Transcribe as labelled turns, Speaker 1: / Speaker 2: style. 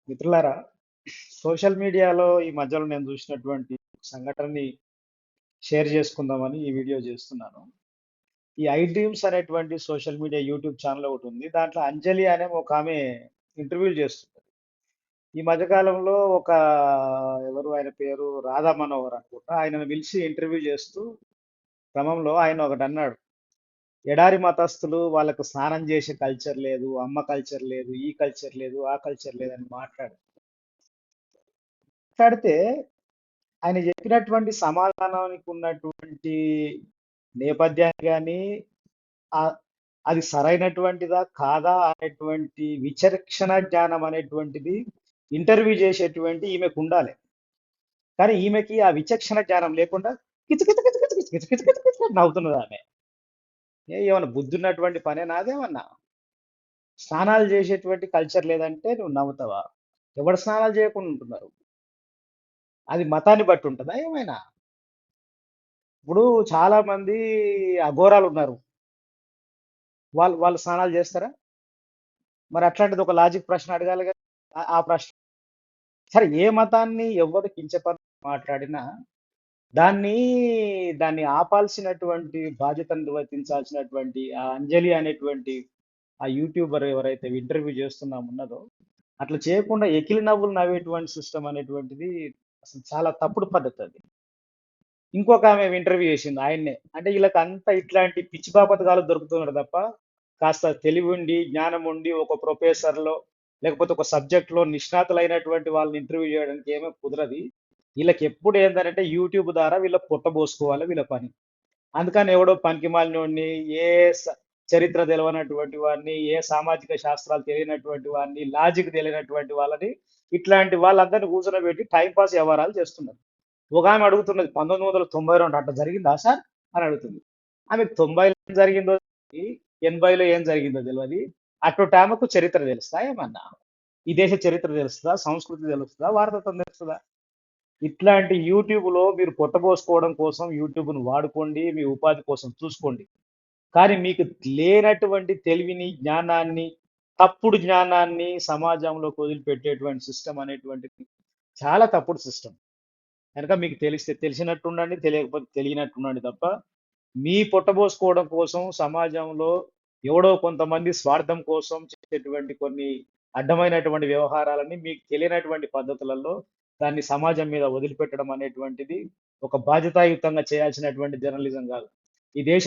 Speaker 1: మిత్రులారా, సోషల్ మీడియాలో ఈ మధ్యలో నేను చూసినటువంటి సంఘటనని షేర్ చేసుకుందామని ఈ వీడియో చేస్తున్నాను. ఈ ఐ డ్రీమ్స్ అనేటువంటి సోషల్ మీడియా యూట్యూబ్ ఛానల్ ఒకటి ఉంది. దాంట్లో అంజలి అనే ఒక ఆమె ఇంటర్వ్యూలు చేస్తుంది. ఈ మధ్య కాలంలో ఎవరు ఆయన పేరు రాధా మనోహర్ అనుకుంటా. ఆయనను పిలిచి ఇంటర్వ్యూ చేస్తూ క్రమంలో ఆయన ఒకటి అన్నాడు. ఎడారి మతస్థులు వాళ్ళకు స్నానం చేసే కల్చర్ లేదు, అమ్మ కల్చర్ లేదు, ఈ కల్చర్ లేదు, ఆ కల్చర్ లేదని మాట్లాడితే ఆయన చెప్పినటువంటి సమాధానానికి ఉన్నటువంటి నేపథ్యాన్ని కానీ అది సరైనటువంటిదా కాదా అనేటువంటి విచక్షణ జ్ఞానం అనేటువంటిది ఇంటర్వ్యూ చేసేటువంటి ఈమెకు ఉండాలి. కానీ ఈమెకి ఆ విచక్షణ జ్ఞానం లేకుండా కిచ కిచ కిచ కిచ కిచ కిచ కిచ కిచ కిచ కిచ నవ్వుతున్నది ఆమె. ఏమైనా బుద్ధి ఉన్నటువంటి పనే నాదేమన్నా? స్నానాలు చేసేటువంటి కల్చర్ లేదంటే నువ్వు నవ్వుతావా? ఎవరు స్నానాలు చేయకుండా ఉంటున్నారు? అది మతాన్ని బట్టి ఉంటుందా ఏమైనా? ఇప్పుడు చాలా మంది అఘోరాలు ఉన్నారు. వాళ్ళు వాళ్ళు స్నానాలు చేస్తారా? మరి అట్లాంటిది ఒక లాజిక్ ప్రశ్న అడగాలి కదా. ఆ ప్రశ్న సరే, ఏ మతాన్ని ఎవరు మాట్లాడినా దాన్ని దాన్ని ఆపాల్సినటువంటి బాధ్యతను నిర్వర్తించాల్సినటువంటి ఆ అంజలి అనేటువంటి ఆ యూట్యూబర్ ఎవరైతే ఇంటర్వ్యూ చేస్తున్నామున్నదో అట్లా చేయకుండా ఎకిలి నవ్వులు నవ్వేటువంటి సిస్టమ్ అనేటువంటిది అసలు చాలా తప్పుడు పద్ధతి అది. ఇంకొక ఆమె ఇంటర్వ్యూ చేసింది ఆయన్నే. అంటే వీళ్ళకి అంతా ఇట్లాంటి పిచ్చి బాపతగాళ్ళు దొరుకుతున్నారు తప్ప కాస్త తెలివి ఉండి జ్ఞానం ఉండి ఒక ప్రొఫెసర్‌లో లేకపోతే ఒక సబ్జెక్ట్‌లో నిష్ణాతులైనటువంటి వాళ్ళని ఇంటర్వ్యూ చేయడానికి ఏమీ కుదరది. వీళ్ళకి ఎప్పుడు ఏందనంటే యూట్యూబ్ ద్వారా వీళ్ళ పొట్ట పోసుకోవాలి వీళ్ళ పని. అందుకని ఎవడో పనికిమాలినోడిని, ఏ స చరిత్ర తెలవనటువంటి వాడిని, ఏ సామాజిక శాస్త్రాలు తెలియనటువంటి వాడిని, లాజిక్ తెలియనటువంటి వాళ్ళని ఇట్లాంటి వాళ్ళందరిని కూర్చోబెట్టి టైమ్ పాస్ వ్యవహారాలు చేస్తున్నారు. ఒకామె అడుగుతున్నది 1992 అట్లా జరిగిందా సార్ అని అడుగుతుంది. ఆమెకు 90లో ఏం జరిగిందో తెలవది, 80లో ఏం జరిగిందో తెలియదు. అటువంటి ఆమెకు చరిత్ర తెలుస్తా ఏమన్నా? ఈ దేశ చరిత్ర తెలుస్తుందా? సంస్కృతి తెలుస్తుందా? వారసత్వం తెలుస్తుందా? ఇట్లాంటి యూట్యూబ్‌లో మీరు పొట్టబోసుకోవడం కోసం యూట్యూబ్‌ని వాడుకోండి. మీ ఉపాధి కోసం చూసుకోండి. కానీ మీకు లేనటువంటి తెలివిని, జ్ఞానాన్ని, తప్పుడు జ్ఞానాన్ని సమాజంలోకి వదిలిపెట్టేటువంటి సిస్టమ్ అనేటువంటిది చాలా తప్పుడు సిస్టమ్. కనుక మీకు తెలిస్తే తెలిసినట్టుండండి, తెలియకపోతే తెలియనట్టుండండి తప్ప, మీ పొట్టబోసుకోవడం కోసం సమాజంలో ఎవడో కొంతమంది స్వార్థం కోసం చేసేటువంటి కొన్ని అడ్డమైనటువంటి వ్యవహారాలని మీకు తెలియనటువంటి పద్ధతులలో దాన్ని సమాజం మీద వదిలిపెట్టడం అనేటువంటిది ఒక బాధ్యతాయుతంగా చేయాల్సినటువంటి జర్నలిజం కాదు. ఈ దేశ